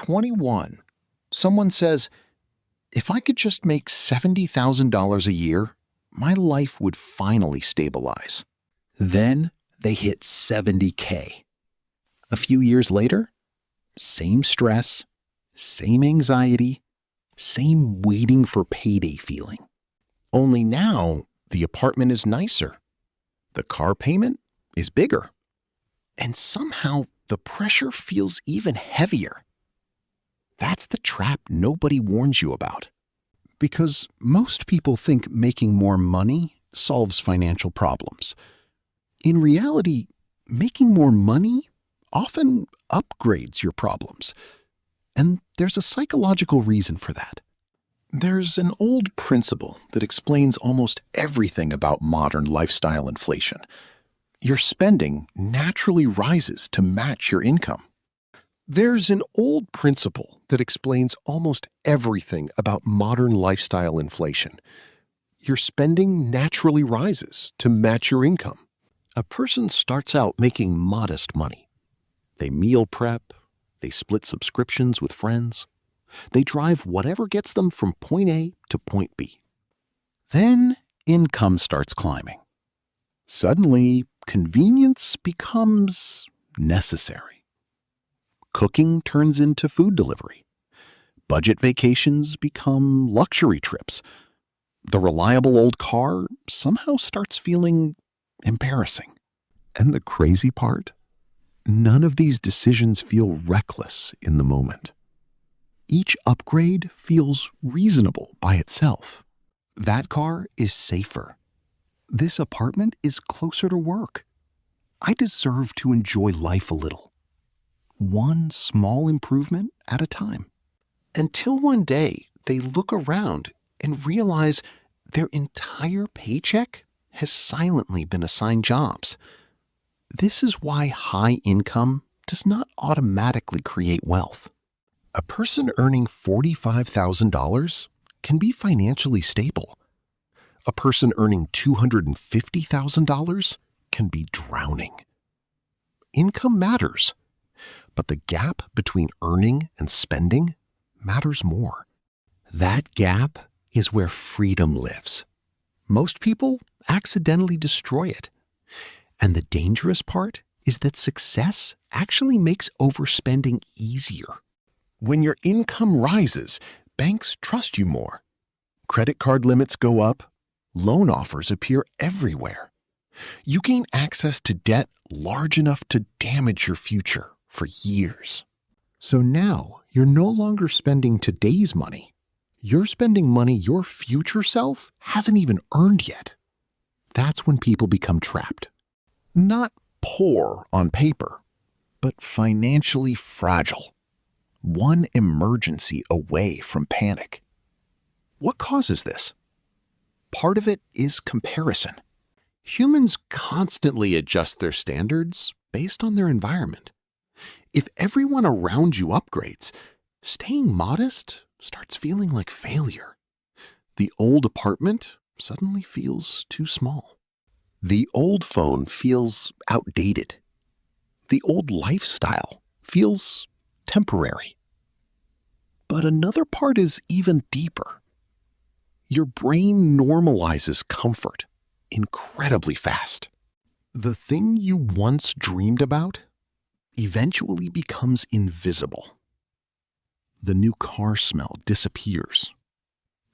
21, someone says, if I could just make $70,000 a year, my life would finally stabilize. Then they hit 70K. A few years later, same stress, same anxiety, same waiting for payday feeling. Only now, the apartment is nicer. The car payment is bigger. And somehow, the pressure feels even heavier. That's the trap nobody warns you about. Because most people think making more money solves financial problems. In reality, making more money often upgrades your problems. And there's a psychological reason for that. There's an old principle that explains almost everything about modern lifestyle inflation. Your spending naturally rises to match your income. There's an old principle that explains almost everything about modern lifestyle inflation. Your spending naturally rises to match your income. A person starts out making modest money. They meal prep, they split subscriptions with friends, they drive whatever gets them from point A to point B. Then income starts climbing. Suddenly, convenience becomes necessary. Cooking turns into food delivery. Budget vacations become luxury trips. The reliable old car somehow starts feeling embarrassing. And the crazy part? None of these decisions feel reckless in the moment. Each upgrade feels reasonable by itself. That car is safer. This apartment is closer to work. I deserve to enjoy life a little. One small improvement at a time. Until one day they look around and realize their entire paycheck has silently been assigned jobs. This is why high income does not automatically create wealth. A person earning $45,000 can be financially stable. A person earning $250,000 can be drowning. Income matters, but the gap between earning and spending matters more. That gap is where freedom lives. Most people accidentally destroy it. And the dangerous part is that success actually makes overspending easier. When your income rises, banks trust you more. Credit card limits go up. Loan offers appear everywhere. You gain access to debt large enough to damage your future for years. So now you're no longer spending today's money. You're spending money your future self hasn't even earned yet. That's when people become trapped. Not poor on paper, but financially fragile. One emergency away from panic. What causes this? Part of it is comparison. Humans constantly adjust their standards based on their environment. If everyone around you upgrades, staying modest starts feeling like failure. The old apartment suddenly feels too small. The old phone feels outdated. The old lifestyle feels temporary. But another part is even deeper. Your brain normalizes comfort incredibly fast. The thing you once dreamed about eventually becomes invisible. The new car smell disappears.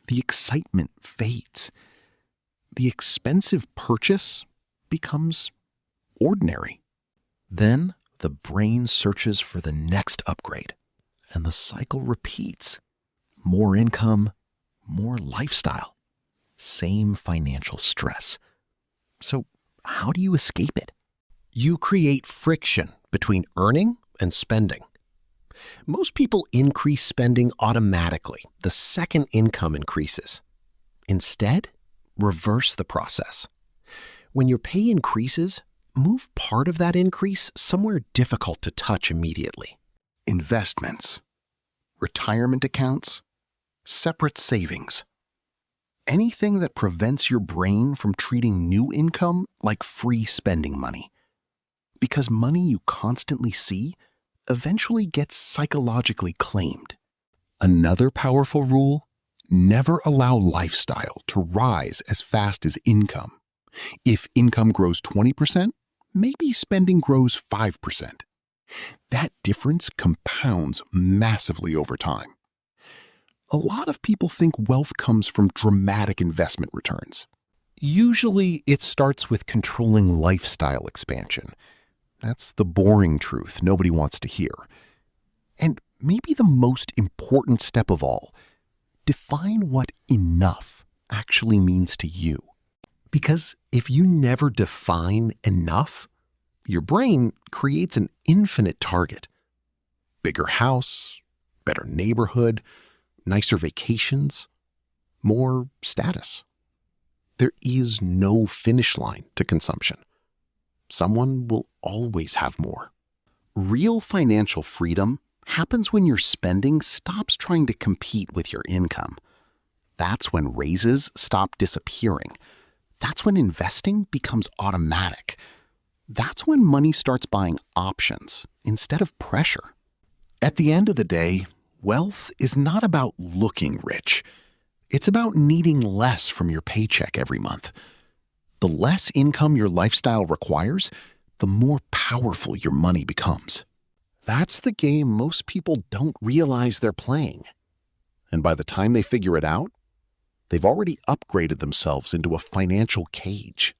The excitement fades. The expensive purchase becomes ordinary. Then the brain searches for the next upgrade, and the cycle repeats. More income, more lifestyle, same financial stress. So how do you escape it? You create friction between earning and spending. Most people increase spending automatically the second income increases. Instead, reverse the process. When your pay increases, move part of that increase somewhere difficult to touch immediately. Investments, retirement accounts, separate savings. Anything that prevents your brain from treating new income like free spending money. Because money you constantly see eventually gets psychologically claimed. Another powerful rule: never allow lifestyle to rise as fast as income. If income grows 20%, maybe spending grows 5%. That difference compounds massively over time. A lot of people think wealth comes from dramatic investment returns. Usually, it starts with controlling lifestyle expansion. That's the boring truth nobody wants to hear. And maybe the most important step of all: define what enough actually means to you. Because if you never define enough, your brain creates an infinite target. Bigger house, better neighborhood, nicer vacations, more status. There is no finish line to consumption. Someone will always have more. Real financial freedom happens when your spending stops trying to compete with your income. That's when raises stop disappearing. That's when investing becomes automatic. That's when money starts buying options instead of pressure. At the end of the day, wealth is not about looking rich. It's about needing less from your paycheck every month. The less income your lifestyle requires, the more powerful your money becomes. That's the game most people don't realize they're playing. And by the time they figure it out, they've already upgraded themselves into a financial cage.